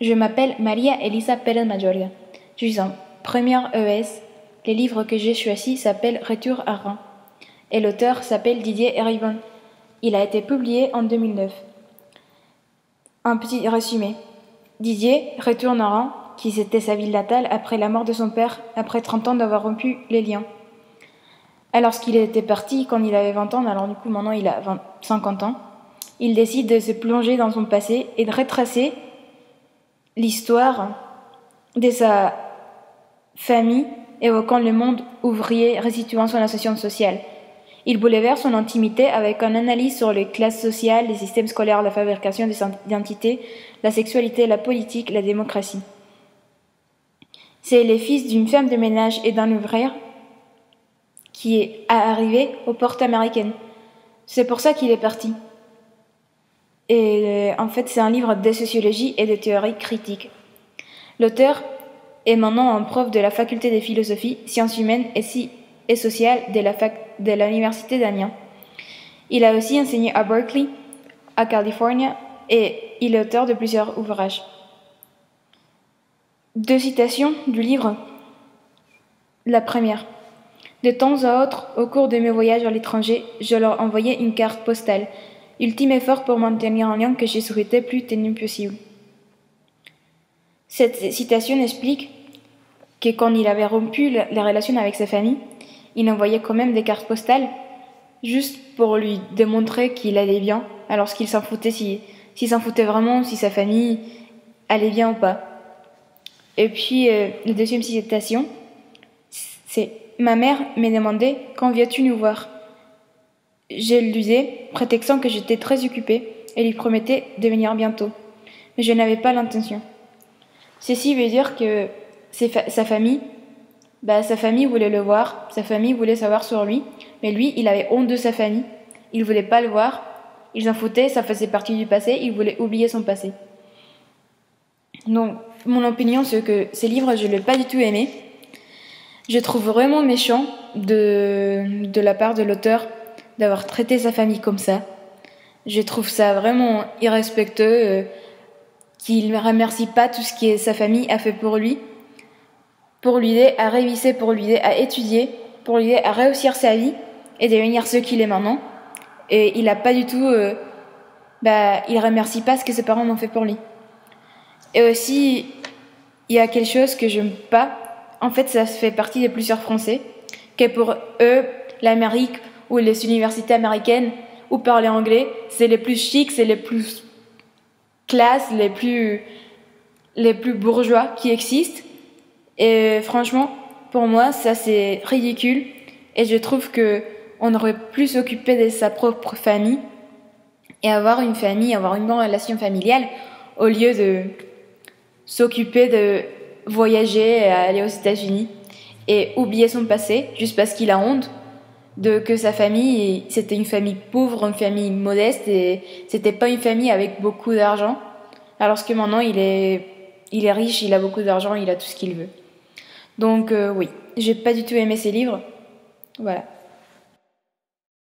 Je m'appelle Maria Elisa Pérez Majoria. Je suis en première ES. Le livre que j'ai choisi s'appelle Retour à Reims. Et l'auteur s'appelle Didier Eribon. Il a été publié en 2009. Un petit résumé. Didier retourne à Reims, qui était sa ville natale, après la mort de son père, après 30 ans d'avoir rompu les liens. Alors qu'il était parti quand il avait 20 ans, alors du coup maintenant il a 50 ans, il décide de se plonger dans son passé et de retracer l'histoire de sa famille, évoquant le monde ouvrier, restituant son ascension sociale. Il bouleverse son intimité avec une analyse sur les classes sociales, les systèmes scolaires, la fabrication des identités, la sexualité, la politique, la démocratie. C'est le fils d'une femme de ménage et d'un ouvrier qui est arrivé aux portes américaines. C'est pour ça qu'il est parti. Et en fait, c'est un livre de sociologie et de théorie critique. L'auteur est maintenant un prof de la faculté de philosophie, sciences humaines et sociales de l'université d'Amiens. Il a aussi enseigné à Berkeley, à Californie, et il est auteur de plusieurs ouvrages. 2 citations du livre. La première. De temps à autre, au cours de mes voyages à l'étranger, je leur envoyais une carte postale, ultime effort pour maintenir un lien que je souhaitais plus ténu possible. Cette citation explique que quand il avait rompu les relations avec sa famille, il envoyait quand même des cartes postales, juste pour lui démontrer qu'il allait bien, alors qu'il s'en foutait s'il s'en foutait vraiment, si sa famille allait bien ou pas. Et puis, la deuxième citation, c'est « Ma mère m'a demandé « Quand viens-tu nous voir ?» Je lui disais, prétextant que j'étais très occupée, et lui promettais de venir bientôt. Mais je n'avais pas l'intention. Ceci veut dire que sa famille voulait le voir, sa famille voulait savoir sur lui, mais lui, il avait honte de sa famille, il voulait pas le voir, il s'en foutait, ça faisait partie du passé, il voulait oublier son passé. Donc, mon opinion, c'est que ces livres, je ne l'ai pas du tout aimé. Je trouve vraiment méchant de la part de l'auteur d'avoir traité sa famille comme ça. Je trouve ça vraiment irrespectueux qu'il ne remercie pas tout ce que sa famille a fait pour lui aider à réviser, pour lui aider à étudier, pour lui aider à réussir sa vie et devenir ce qu'il est maintenant. Et il a pas du tout... il remercie pas ce que ses parents ont fait pour lui. Et aussi, il y a quelque chose que je n'aime pas. En fait, ça fait partie de plusieurs Français, que pour eux, l'Amérique ou les universités américaines ou parler anglais, c'est les plus chics, c'est les plus classes, les plus bourgeois qui existent. Et franchement, pour moi, ça c'est ridicule. Et je trouve que on aurait plus s'occuper de sa propre famille et avoir une famille, avoir une bonne relation familiale, au lieu de s'occuper de voyager, aller aux États-Unis et oublier son passé juste parce qu'il a honte de que sa famille, c'était une famille pauvre, une famille modeste et c'était pas une famille avec beaucoup d'argent. Alors que maintenant il est riche, il a beaucoup d'argent, il a tout ce qu'il veut. Donc oui, j'ai pas du tout aimé ces livres. Voilà.